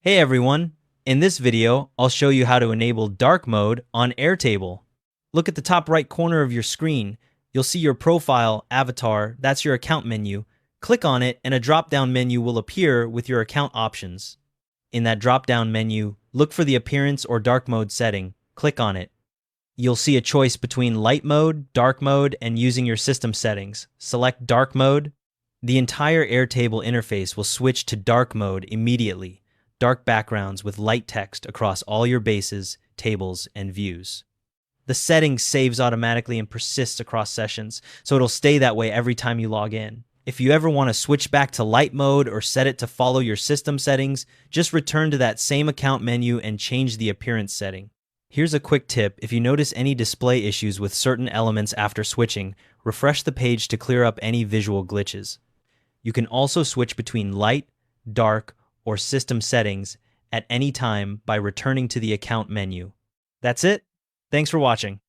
Hey everyone! In this video, I'll show you how to enable dark mode on Airtable. Look at the top right corner of your screen. You'll see your profile avatar, that's your account menu. Click on it and a drop-down menu will appear with your account options. In that drop-down menu, look for the appearance or dark mode setting. Click on it. You'll see a choice between light mode, dark mode, and using your system settings. Select dark mode. The entire Airtable interface will switch to dark mode immediately. Dark backgrounds with light text across all your bases, tables, and views. The settings saves automatically and persists across sessions, so it'll stay that way every time you log in. If you ever want to switch back to light mode or set it to follow your system settings, just return to that same account menu and change the appearance setting. Here's a quick tip: if you notice any display issues with certain elements after switching, refresh the page to clear up any visual glitches. You can also switch between light, dark, or system settings at any time by returning to the account menu. That's it. Thanks for watching.